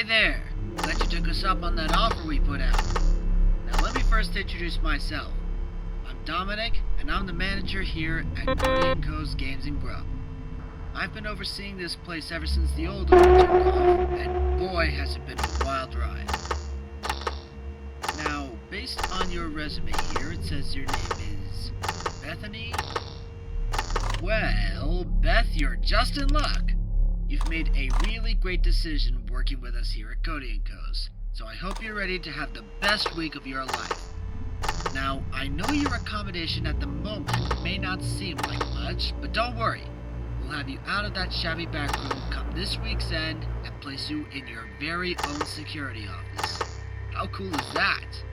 Hey there! Glad you took us up on that offer we put out. Now let me first introduce myself. I'm Dominic, and I'm the manager here at Cody & Co.'s Games and Grub. I've been overseeing this place ever since the old owner took off, and boy has it been a wild ride. Now, based on your resume here, it says your name is Bethany? Well, Beth, you're just in luck. You've made a really great decision working with us here at Cody & Co.'s, so I hope you're ready to have the best week of your life. Now, I know your accommodation at the moment may not seem like much, but don't worry. We'll have you out of that shabby back room come this week's end and place you in your very own security office. How cool is that?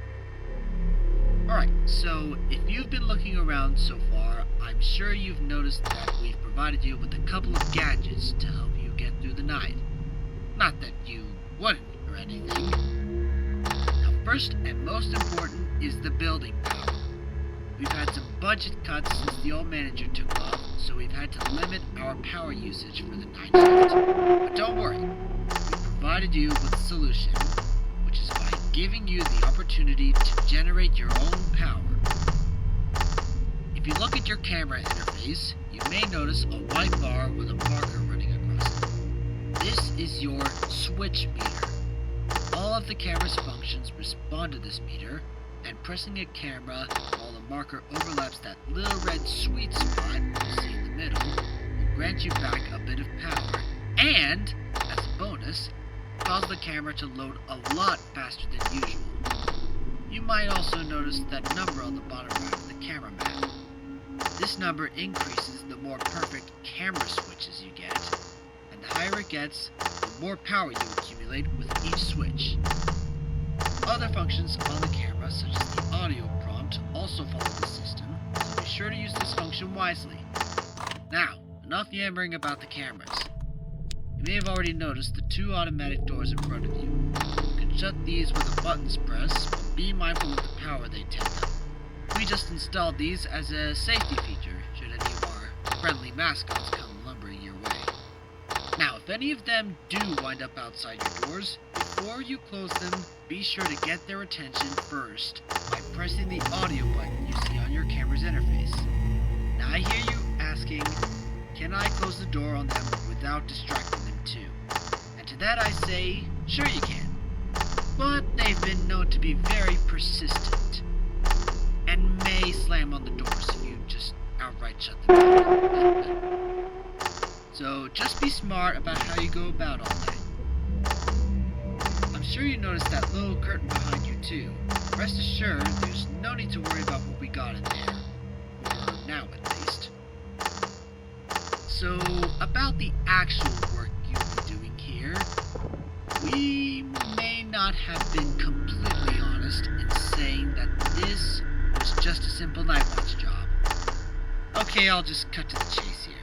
Alright, so if you've been looking around so far, I'm sure you've noticed that we've provided you with a couple of gadgets to help you get through the night. Not that you wouldn't or anything. Now, first and most important is the building power. We've had some budget cuts since the old manager took off, so we've had to limit our power usage for the night shift. But don't worry, we've provided you with a solution, which is by giving you the opportunity to generate your own power. If you look at your camera interface, you may notice a white bar with a marker running across it. This is your switch meter. All of the camera's functions respond to this meter, and pressing a camera while the marker overlaps that little red sweet spot you see in the middle will grant you back a bit of power, and, as a bonus, cause the camera to load a lot faster than usual. You might also notice that number on the bottom right of the camera map. This number increases the more perfect camera switches you get, and the higher it gets, the more power you accumulate with each switch. Other functions on the camera, such as the audio prompt, also follow the system, so be sure to use this function wisely. Now, enough yammering about the cameras. You may have already noticed the two automatic doors in front of you. You can shut these with a buttons press, but be mindful of the power they take up. We just installed these as a safety feature, should any of our friendly mascots come lumbering your way. Now, if any of them do wind up outside your doors, before you close them, be sure to get their attention first by pressing the audio button you see on your camera's interface. Now I hear you asking, can I close the door on them without distracting them too? And to that I say, sure you can. But they've been known to be very persistent, and may slam on the doors if you just outright shut them down. So just be smart about how you go about all that. I'm sure you noticed that little curtain behind you too. Rest assured, there's no need to worry about what we got in there. For now, at least. So, about the actual work you'll be doing here, we may not have been completely honest in saying that this was just a simple night watch job. Okay, I'll just cut to the chase here.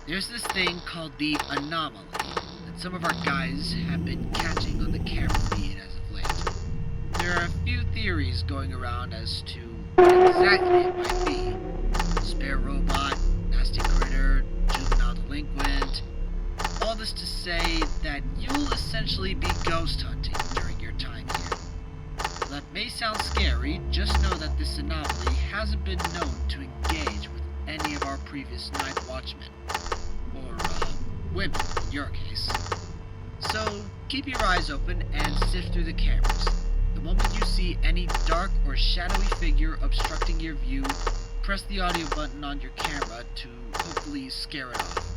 There's this thing called the anomaly that some of our guys have been catching on the camera feed as of late. There are a few theories going around as to what exactly it might be. Spare robot, nasty critter, juvenile delinquent. All this to say that you'll essentially be ghost hunting during your time here. While that may sound scary, just know that this anomaly hasn't been known to engage with any of our previous night watchmen. Or, women, in your case. So, keep your eyes open and sift through the cameras. The moment you see any dark or shadowy figure obstructing your view, press the audio button on your camera to hopefully scare it off.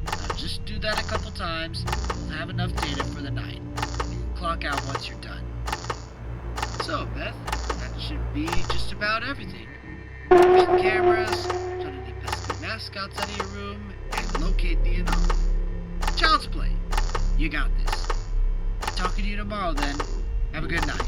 Now just do that a couple times, we'll have enough data for the night. You can clock out once you're done. So, Beth, that should be just about everything. Push the cameras, shut any pesky mascots out of your room, and locate the anomaly. Child's play. You got this. Talking to you tomorrow then. Have a good night.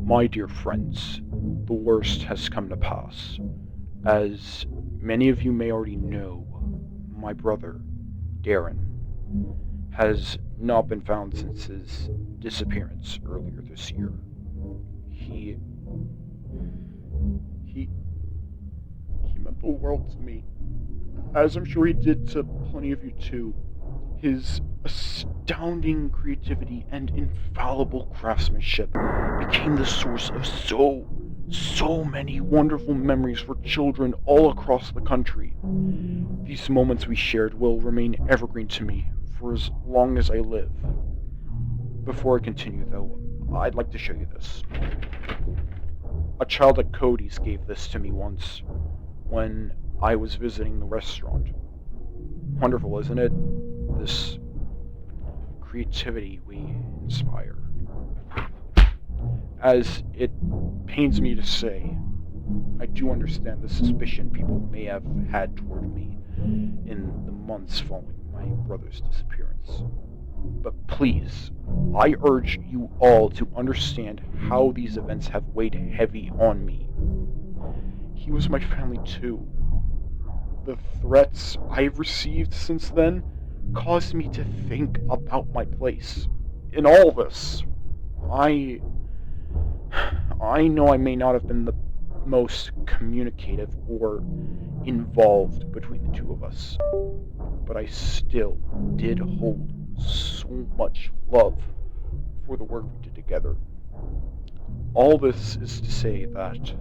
My dear friends, the worst has come to pass. As many of you may already know, my brother, Darren, has not been found since his disappearance earlier this year. He he he meant the world to me, as I'm sure he did to plenty of you too. His astounding creativity and infallible craftsmanship became the source of so many wonderful memories for children all across the country. These moments we shared will remain evergreen to me for as long as I live. Before I continue, though, I'd like to show you this. A child at Cody's gave this to me once when I was visiting the restaurant. Wonderful, isn't it? This creativity we inspire. As it pains me to say, I do understand the suspicion people may have had toward me in the months following my brother's disappearance. But please, I urge you all to understand how these events have weighed heavy on me. He was my family too. The threats I've received since then caused me to think about my place in all this. I I know I may not have been the most communicative or involved between the two of us, but I still did hold so much love for the work we did together. All this is to say that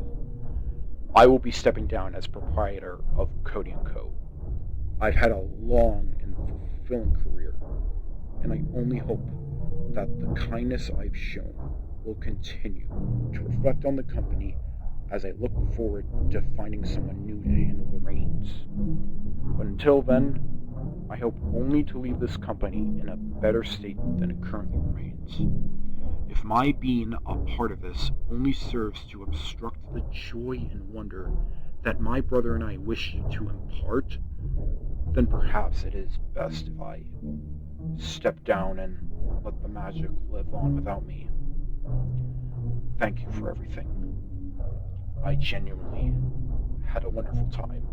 I will be stepping down as proprietor of Cody & Co. I've had a long and fulfilling career, and I only hope that the kindness I've shown will continue to reflect on the company as I look forward to finding someone new to handle the reins. But until then, I hope only to leave this company in a better state than it currently remains. If my being a part of this only serves to obstruct the joy and wonder that my brother and I wish to impart, then perhaps it is best if I step down and let the magic live on without me. Thank you for everything. I genuinely had a wonderful time.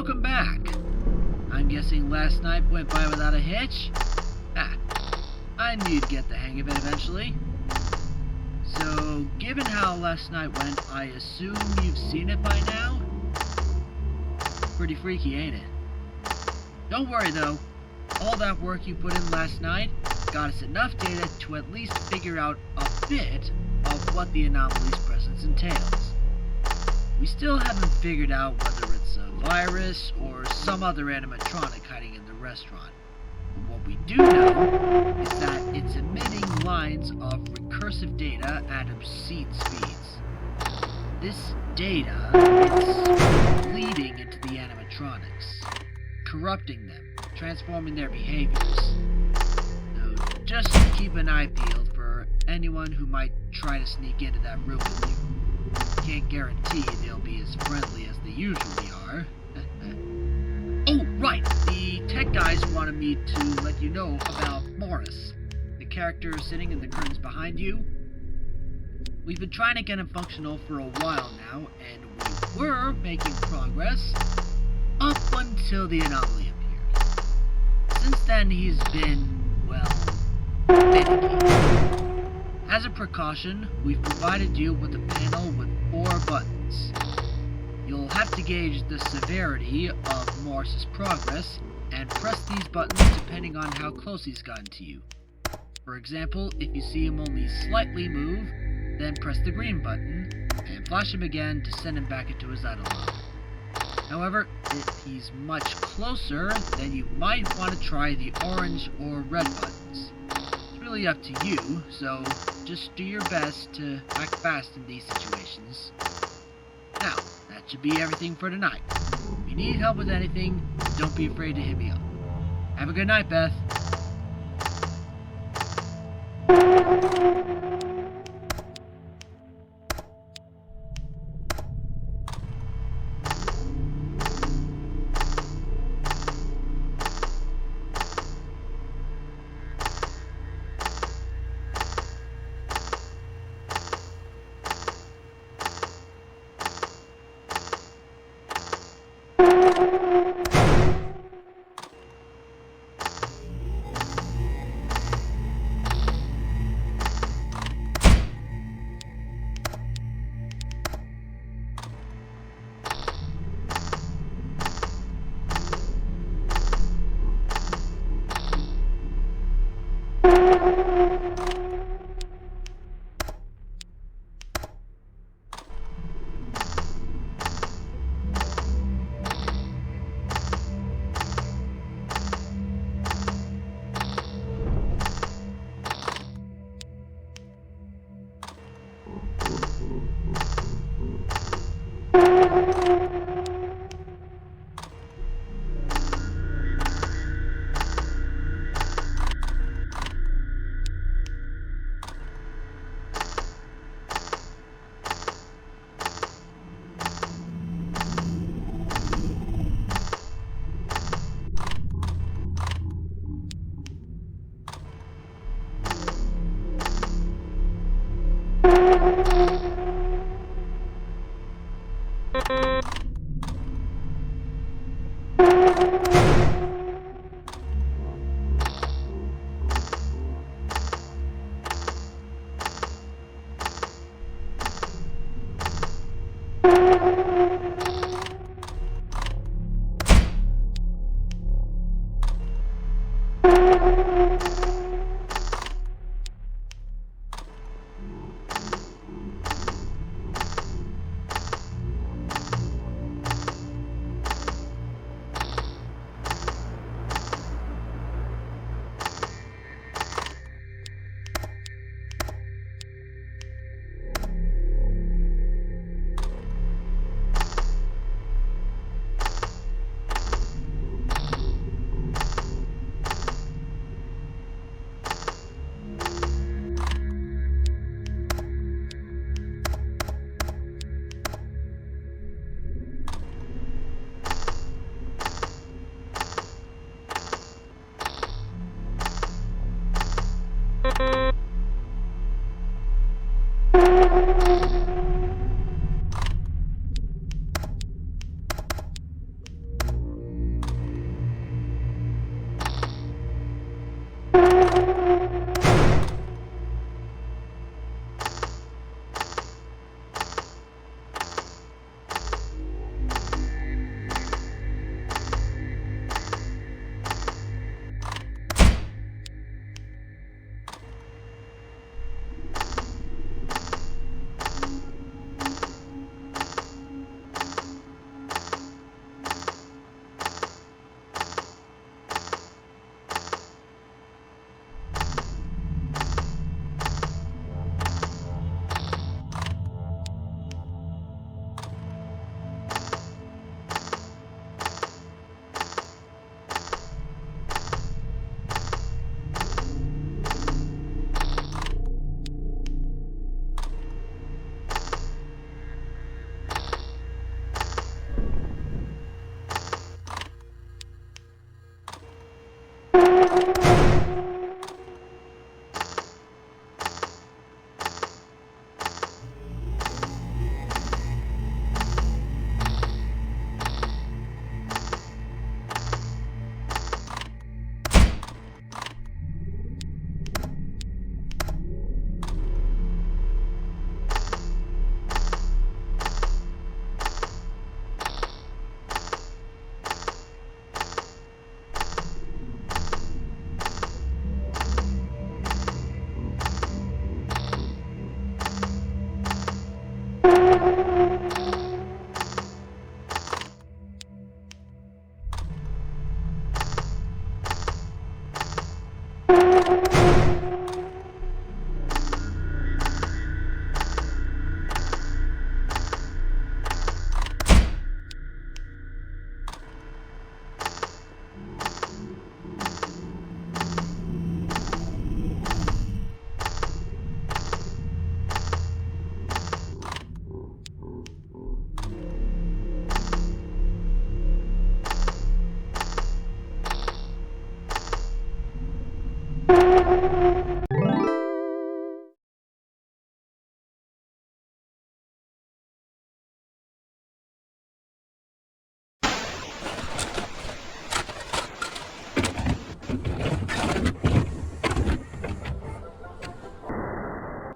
welcome back. I'm guessing last night went by without a hitch? Ah, I knew you'd get the hang of it eventually. So, given how last night went, I assume you've seen it by now? Pretty freaky, ain't it? Don't worry though, all that work you put in last night got us enough data to at least figure out a bit of what the anomaly's presence entails. We still haven't figured out whether it's a virus or some other animatronic hiding in the restaurant. But what we do know is that it's emitting lines of recursive data at obscene speeds. This data is bleeding into the animatronics, corrupting them, transforming their behaviors. So just keep an eye peeled for anyone who might try to sneak into that room with you. Can't guarantee they'll be as friendly as they usually are. Oh, right! The tech guys wanted me to let you know about Morris, the character sitting in the curtains behind you. We've been trying to get him functional for a while now, and we were making progress up until the anomaly appeared. Since then, he's been, well, finicky. As a precaution, we've provided you with a panel with 4 buttons. You'll have to gauge the severity of Morris's progress and press these buttons depending on how close he's gotten to you. For example, if you see him only slightly move, then press the green button and flash him again to send him back into his idle mode. However, if he's much closer, then you might want to try the orange or red buttons. It's really up to you, so just do your best to act fast in these situations. Now, that should be everything for tonight. If you need help with anything, don't be afraid to hit me up. Have a good night, Beth.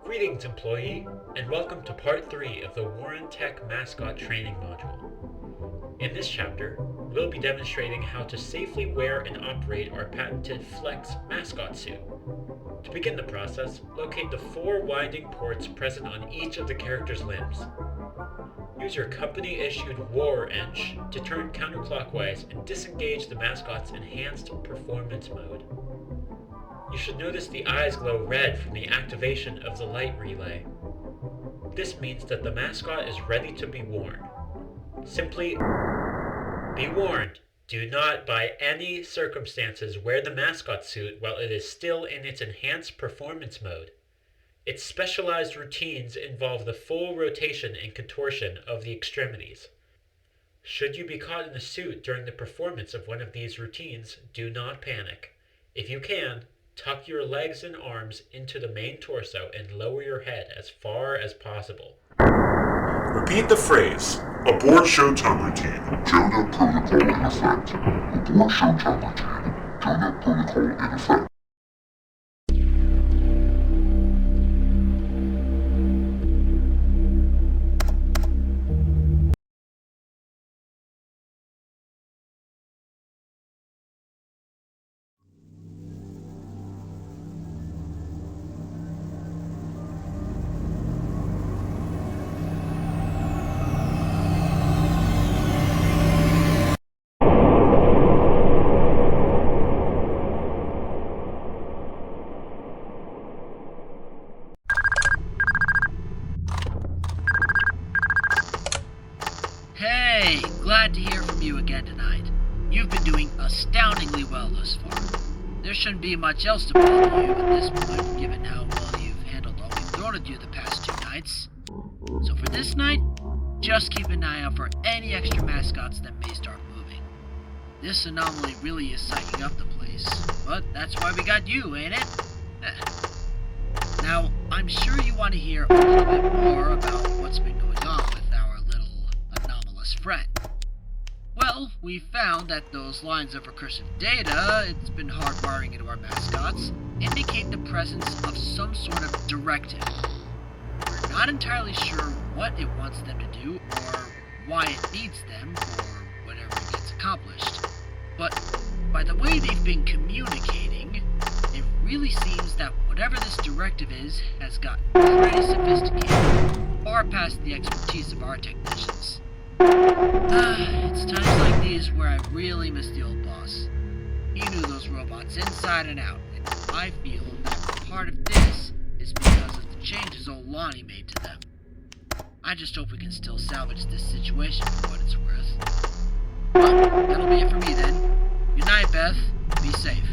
Greetings, employee, and welcome to Part 3 of the Warren Tech Mascot Training Module. In this chapter, we'll be demonstrating how to safely wear and operate our patented Flex mascot suit. To begin the process, locate the 4 winding ports present on each of the character's limbs. Use your company-issued War Wrench to turn counterclockwise and disengage the mascot's enhanced performance mode. You should notice the eyes glow red from the activation of the light relay. This means that the mascot is ready to be worn. Simply be warned, do not by any circumstances wear the mascot suit while it is still in its enhanced performance mode. Its specialized routines involve the full rotation and contortion of the extremities. Should you be caught in the suit during the performance of one of these routines, do not panic. If you can, tuck your legs and arms into the main torso and lower your head as far as possible. Repeat the phrase, aboard showtime routine. Donut protocol in effect. Aboard showtime routine. Donut protocol in effect. Hey, glad to hear from you again tonight. You've been doing astoundingly well thus far. There shouldn't be much else to bother you at this point, given how well you've handled all we've thrown at you the past 2 nights. So for this night, just keep an eye out for any extra mascots that may start moving. This anomaly really is psyching up the place, but that's why we got you, ain't it? Now, I'm sure you want to hear a little bit more about what's been going on with our little anomalous friend. Well, we found that those lines of recursive data it's been hardwiring into our mascots indicate the presence of some sort of directive. We're not entirely sure what it wants them to do or why it needs them for whatever it gets accomplished. But by the way they've been communicating, it really seems that whatever this directive is has gotten pretty sophisticated, far past the expertise of our technicians. It's times like these where I really miss the old boss. He knew those robots inside and out, and I feel that part of this is because of the changes old Lonnie made to them. I just hope we can still salvage this situation for what it's worth. Well, that'll be it for me then. Good night, Beth. Be safe.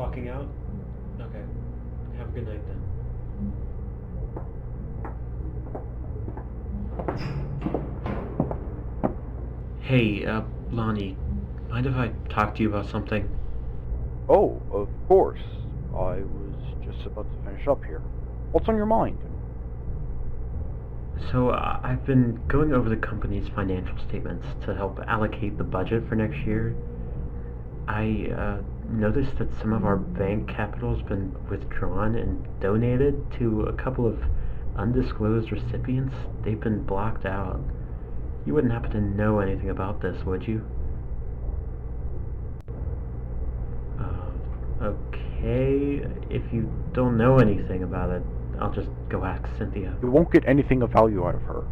Clocking out? Okay. Have a good night then. Hey, Lonnie, mind if I talk to you about something? Oh, of course. I was just about to finish up here. What's on your mind? So, I've been going over the company's financial statements to help allocate the budget for next year. I noticed that some of our bank capital's been withdrawn and donated to a couple of undisclosed recipients. They've been blocked out. You wouldn't happen to know anything about this, would you? Okay. If you don't know anything about it, I'll just go ask Cynthia. You won't get anything of value out of her.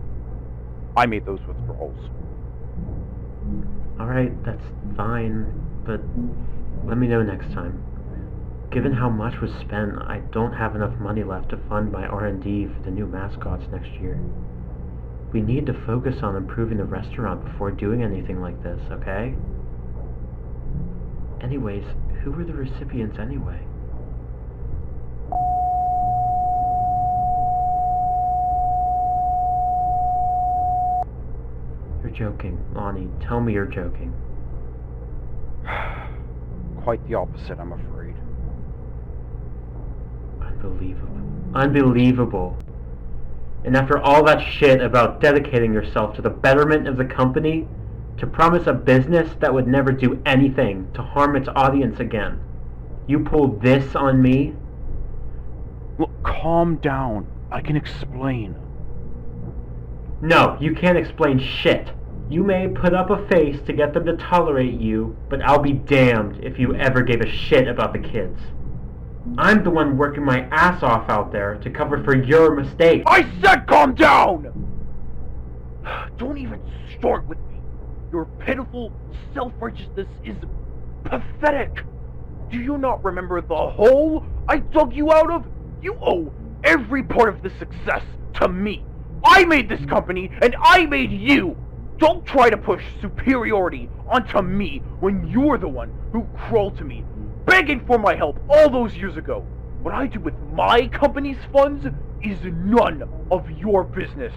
I made those withdrawals. Alright, that's fine, but let me know next time. Given how much was spent, I don't have enough money left to fund my R&D for the new mascots next year. We need to focus on improving the restaurant before doing anything like this, okay? Anyways, who were the recipients anyway? You're joking, Lonnie. Tell me you're joking. Quite the opposite, I'm afraid. Unbelievable. Unbelievable. And after all that shit about dedicating yourself to the betterment of the company, to promise a business that would never do anything to harm its audience again, you pulled this on me? Look, calm down. I can explain. No, you can't explain shit. You may put up a face to get them to tolerate you, but I'll be damned if you ever gave a shit about the kids. I'm the one working my ass off out there to cover for your mistakes. I said calm down! Don't even start with me. Your pitiful self-righteousness is pathetic. Do you not remember the hole I dug you out of? You owe every part of the success to me. I made this company, and I made you. Don't try to push superiority onto me when you're the one who crawled to me, begging for my help all those years ago. What I do with my company's funds is none of your business.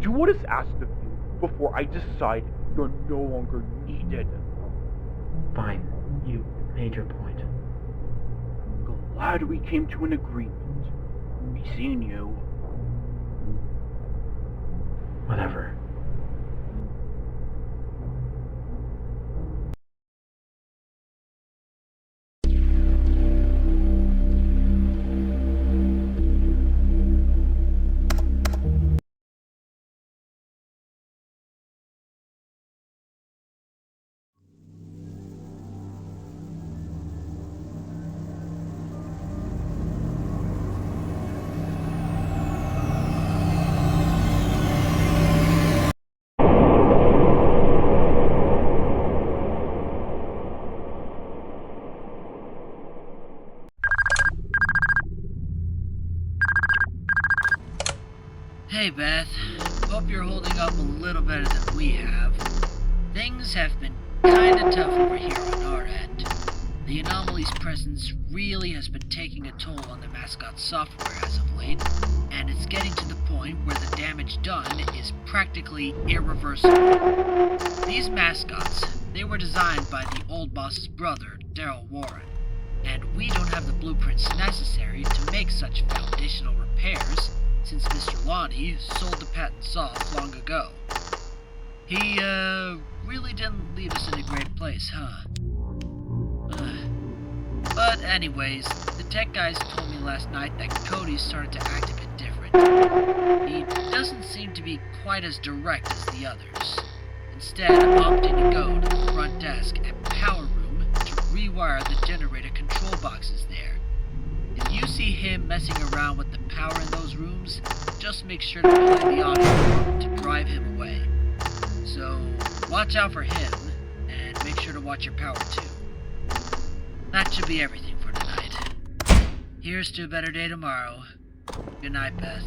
Do what is asked of you before I decide you're no longer needed. Fine, you made your point. Glad we came to an agreement. Be seeing you. Whatever. Hey Beth, hope you're holding up a little better than we have. Things have been kinda tough over here on our end. The anomaly's presence really has been taking a toll on the mascot software as of late, and it's getting to the point where the damage done is practically irreversible. These mascots, they were designed by the old boss's brother, Daryl Warren, and we don't have the blueprints necessary to make such foundational repairs since Mr. Lonnie sold the patents off long ago. He, really didn't leave us in a great place, huh? But anyways, the tech guys told me last night that Cody started to act a bit different. He doesn't seem to be quite as direct as the others, instead opting to go to the front desk and power room to rewire the generator control boxes there. If you see him messing around with the power in those rooms, just make sure to play the audio to drive him away. So, watch out for him, and make sure to watch your power too. That should be everything for tonight. Here's to a better day tomorrow. Good night, Beth.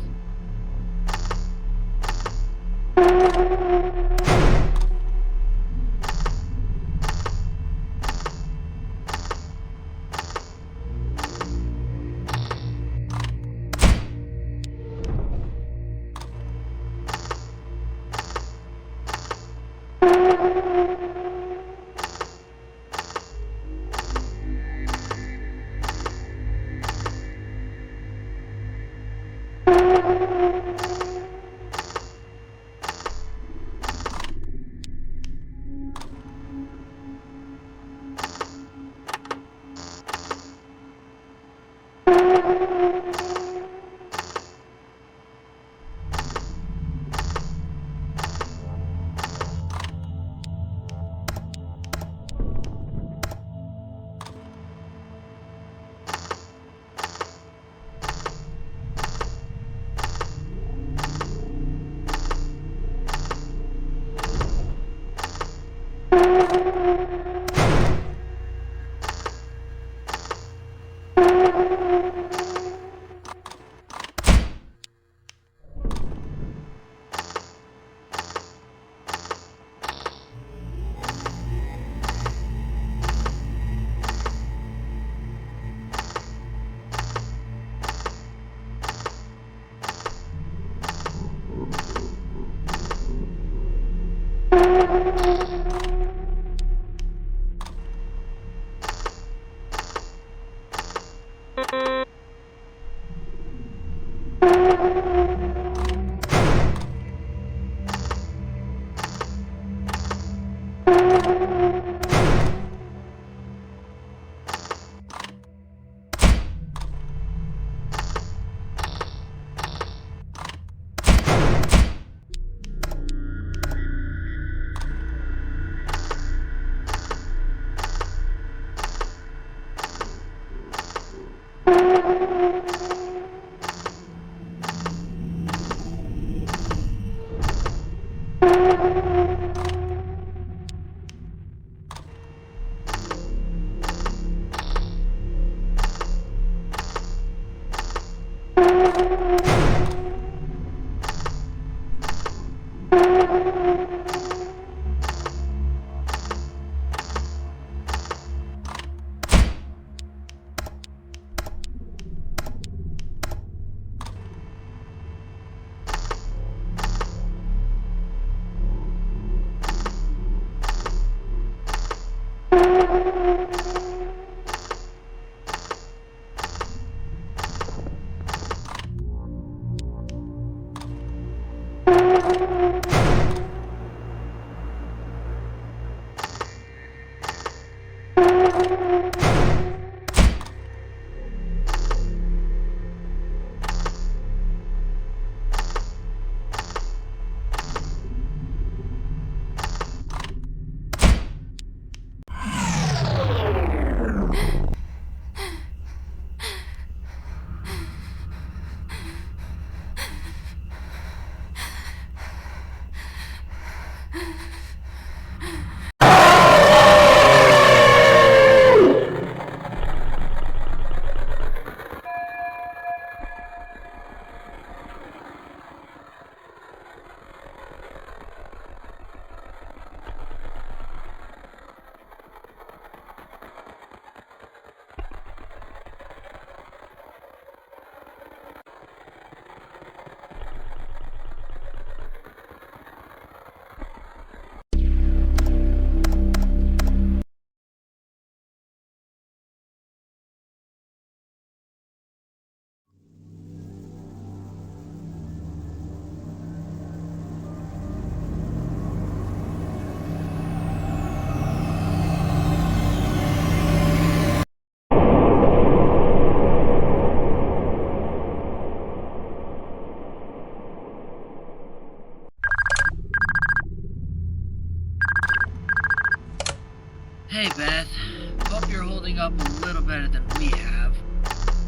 a little better than we have.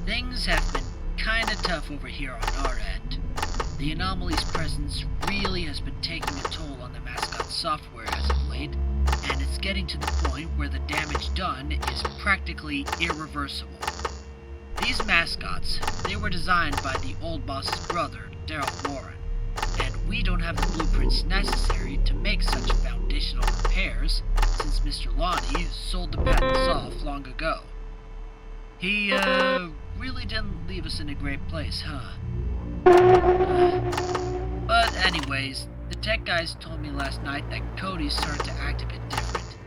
Things have been kinda tough over here on our end. The anomaly's presence really has been taking a toll on the mascot software as of late, and it's getting to the point where the damage done is practically irreversible. These mascots, they were designed by the old boss's brother, Daryl Warren, and we don't have the blueprints necessary to make such foundational repairs since Mr. Lonnie sold the patents off long ago. He, really didn't leave us in a great place, huh? But anyways, the tech guys told me last night that Cody started to act a bit different.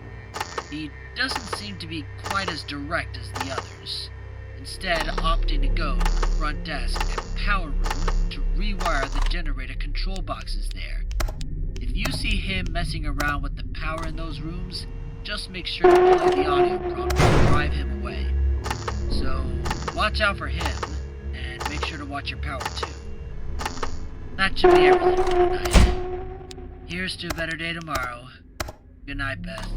He doesn't seem to be quite as direct as the others, instead opting to go to the front desk and power room to rewire the generator control boxes there. If you see him messing around with the power in those rooms, just make sure to play the audio prompt to drive him away. So, watch out for him, and make sure to watch your power too. That should be everything for tonight. Here's to a better day tomorrow. Good night, Beth.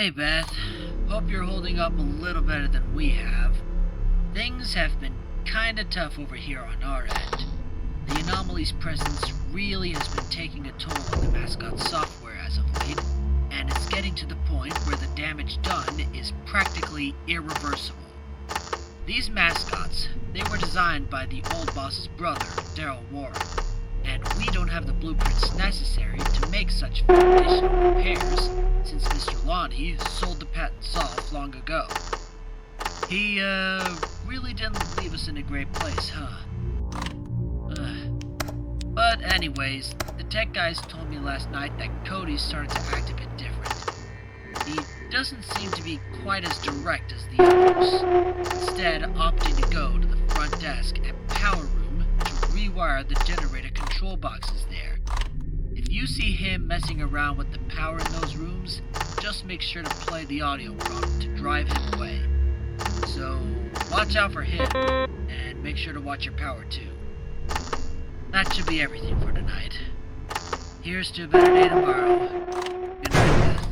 Hey Beth, hope you're holding up a little better than we have. Things have been kinda tough over here on our end. The anomaly's presence really has been taking a toll on the mascot software as of late, and it's getting to the point where the damage done is practically irreversible. These mascots, they were designed by the old boss's brother, Daryl Warren, and we don't have the blueprints necessary to make such foundational repairs since Mr. Lonnie sold the patents off long ago. He, really didn't leave us in a great place, huh? But anyways, the tech guys told me last night that Cody started to act a bit different. He doesn't seem to be quite as direct as the others, instead opting to go to the front desk and power room to rewire the generator control boxes there. If you see him messing around with the power in those rooms, just make sure to play the audio prompt to drive him away. So, watch out for him, and make sure to watch your power too. That should be everything for tonight. Here's to a better day tomorrow. Good night, Beth.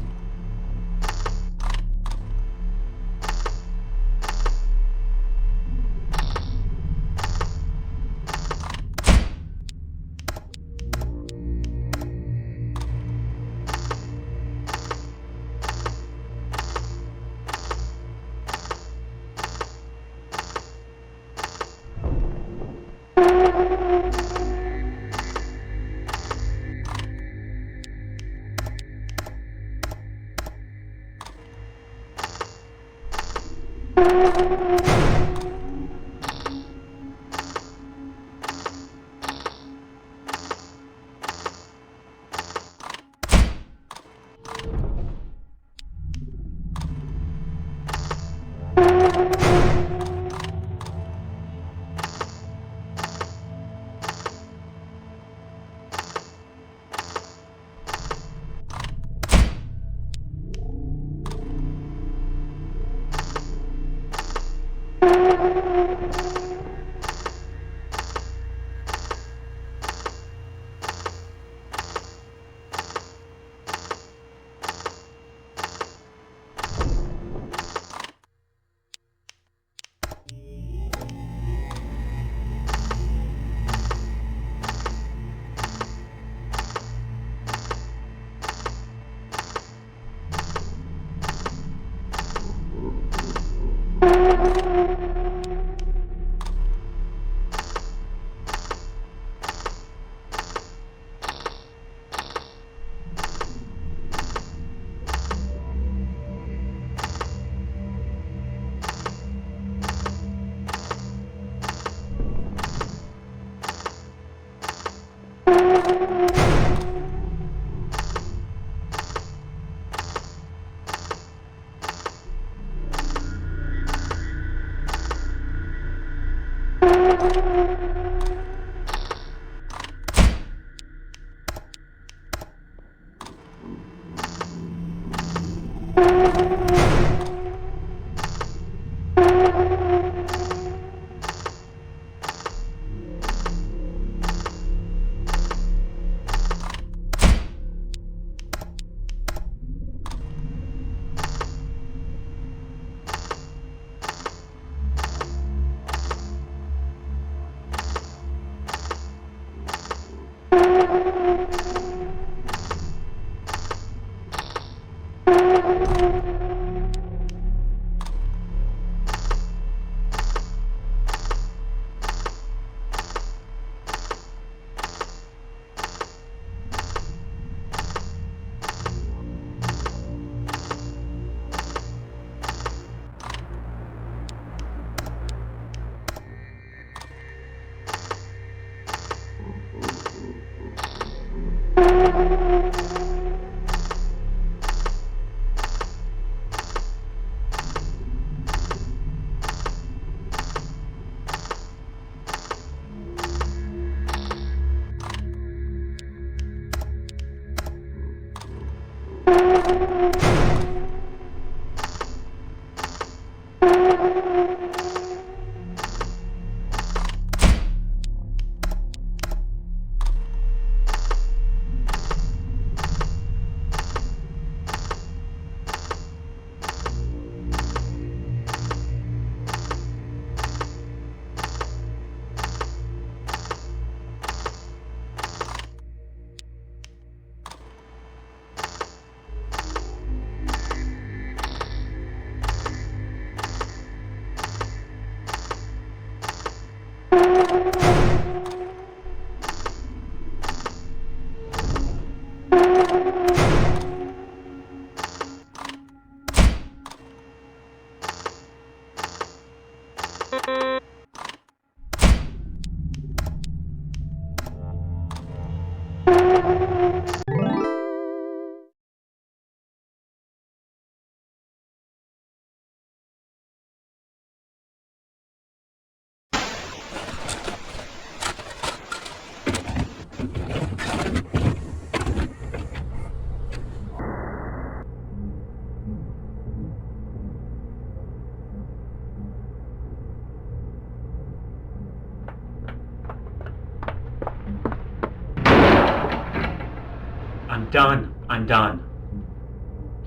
I'm done.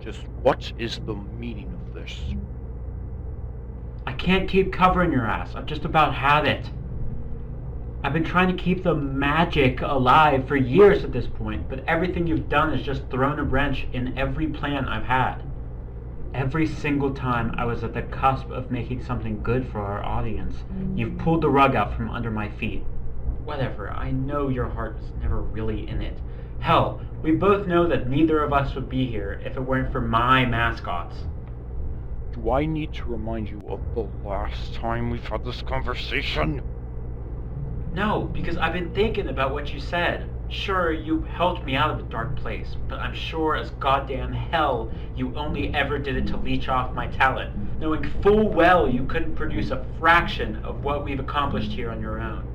Just what is the meaning of this? I can't keep covering your ass. I've just about had it. I've been trying to keep the magic alive for years at this point, but everything you've done has just thrown a wrench in every plan I've had. Every single time I was at the cusp of making something good for our audience, you've pulled the rug out from under my feet. Whatever, I know your heart was never really in it. Hell, we both know that neither of us would be here if it weren't for my mascots. Do I need to remind you of the last time we've had this conversation? No, because I've been thinking about what you said. Sure, you helped me out of a dark place, but I'm sure as goddamn hell you only ever did it to leech off my talent, knowing full well you couldn't produce a fraction of what we've accomplished here on your own.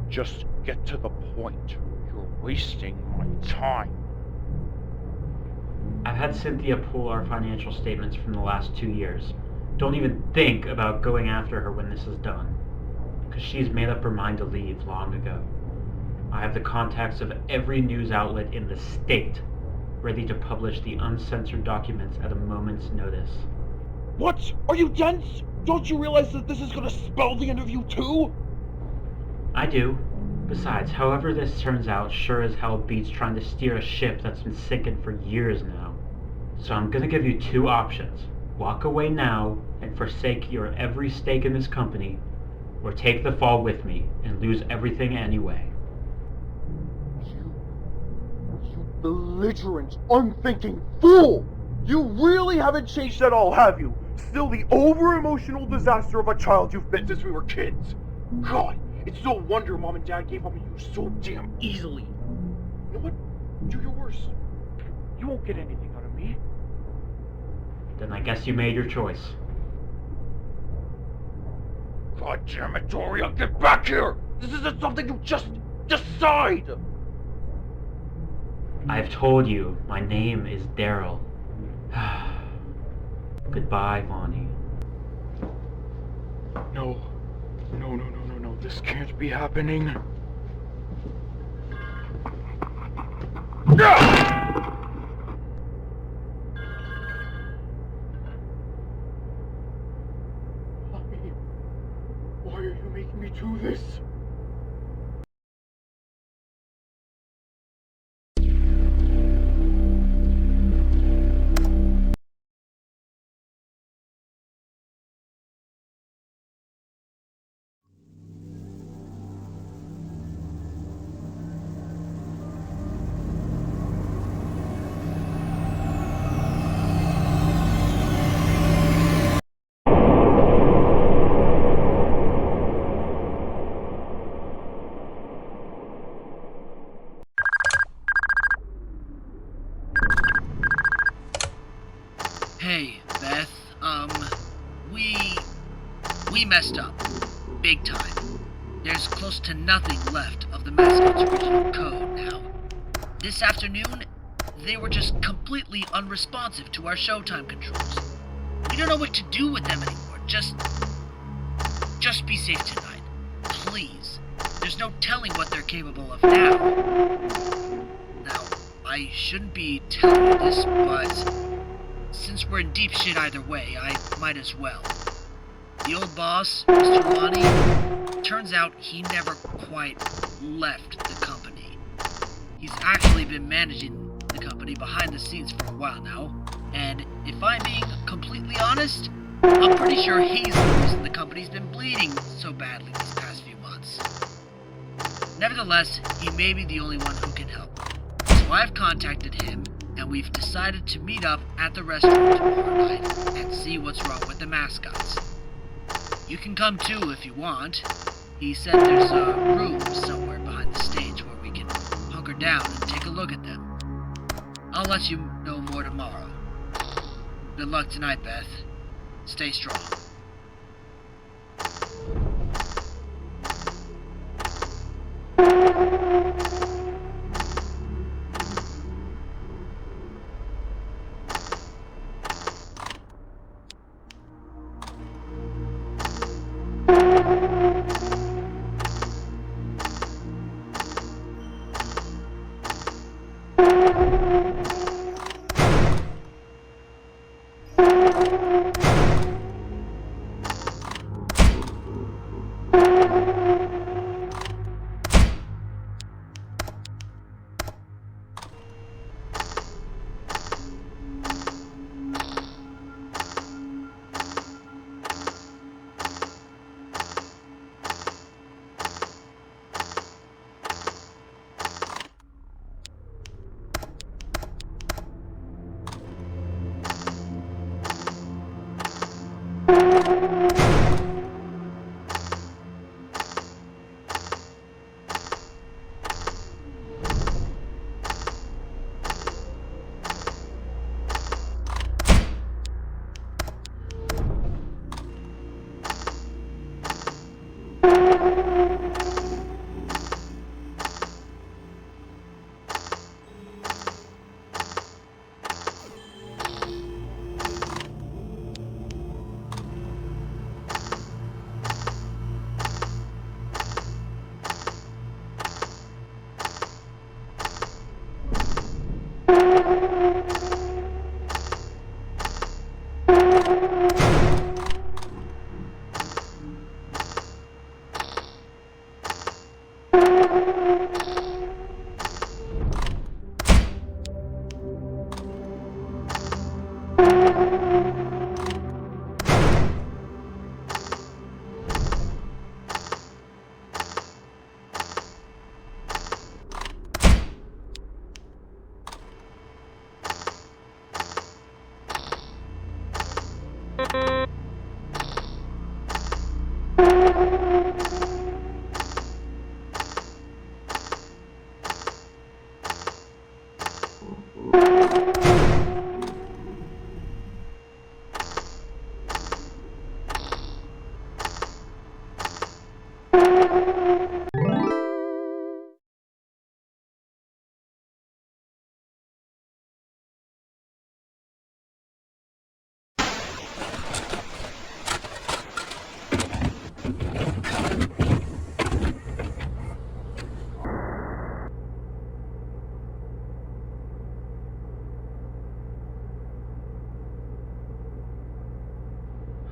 Just get to the point. You're wasting my time. I've had Cynthia pull our financial statements from the last 2 years. Don't even think about going after her when this is done, because she's made up her mind to leave long ago. I have the contacts of every news outlet in the state, ready to publish the uncensored documents at a moment's notice. What? Are you dense? Don't you realize that this is gonna spell the end of you too? I do. Besides, however this turns out sure as hell beats trying to steer a ship that's been sinking for years now. So I'm gonna give you 2 options. Walk away now and forsake your every stake in this company, or take the fall with me and lose everything anyway. You belligerent, unthinking fool! You really haven't changed at all, have you? Still the over-emotional disaster of a child you've been since we were kids. God, it's no wonder Mom and Dad gave up on you so damn easily. You know what? Do your worst. You won't get anything out of me. Then I guess you made your choice. God damn it, Doria, get back here! This isn't something you just decide! I've told you, my name is Daryl. Goodbye, Lonnie. No, this can't be happening. Why are you making me do this? Hey, Beth, we messed up. Big time. There's close to nothing left of the mascot's original code now. This afternoon, they were just completely unresponsive to our showtime controls. We don't know what to do with them anymore. Just be safe tonight. Please. There's no telling what they're capable of now. Now, I shouldn't be telling you this, but since we're in deep shit either way, I might as well. The old boss, Mr. Lonnie, turns out he never quite left the company. He's actually been managing the company behind the scenes for a while now, and if I'm being completely honest, I'm pretty sure he's the reason the company's been bleeding so badly these past few months. Nevertheless, he may be the only one who can help. So I've contacted him, and we've decided to meet up at the restaurant tomorrow night and see what's wrong with the mascots. You can come too if you want. He said there's a room somewhere behind the stage where we can hunker down and take a look at them. I'll let you know more tomorrow. Good luck tonight, Beth. Stay strong.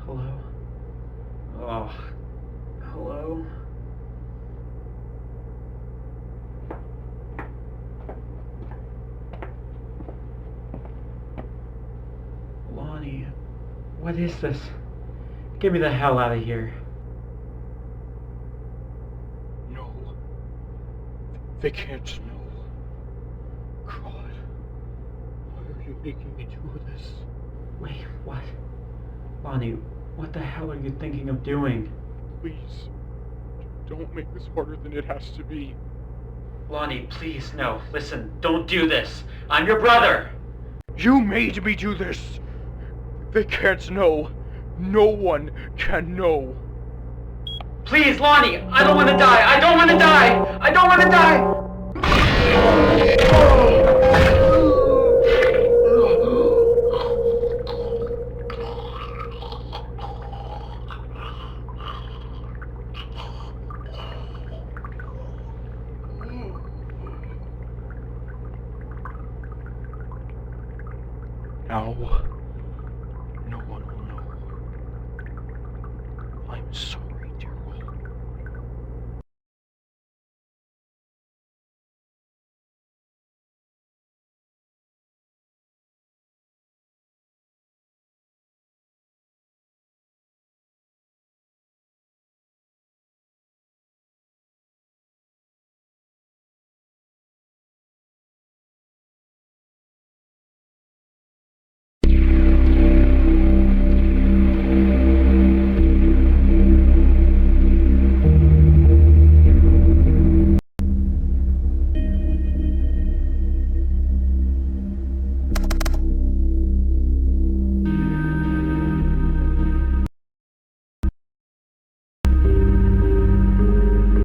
Hello? Oh, hello? Lonnie, what is this? Get me the hell out of here. No. They can't know. God. Why are you making me do this? Wait, what? Lonnie, what the hell are you thinking of doing? Please. Don't make this harder than it has to be. Lonnie, please, no. Listen, don't do this. I'm your brother! You made me do this! They can't know. No one can know. Please, Lonnie, I don't want to die! I don't want to die! I don't want to die! Now, no one will know. I'm so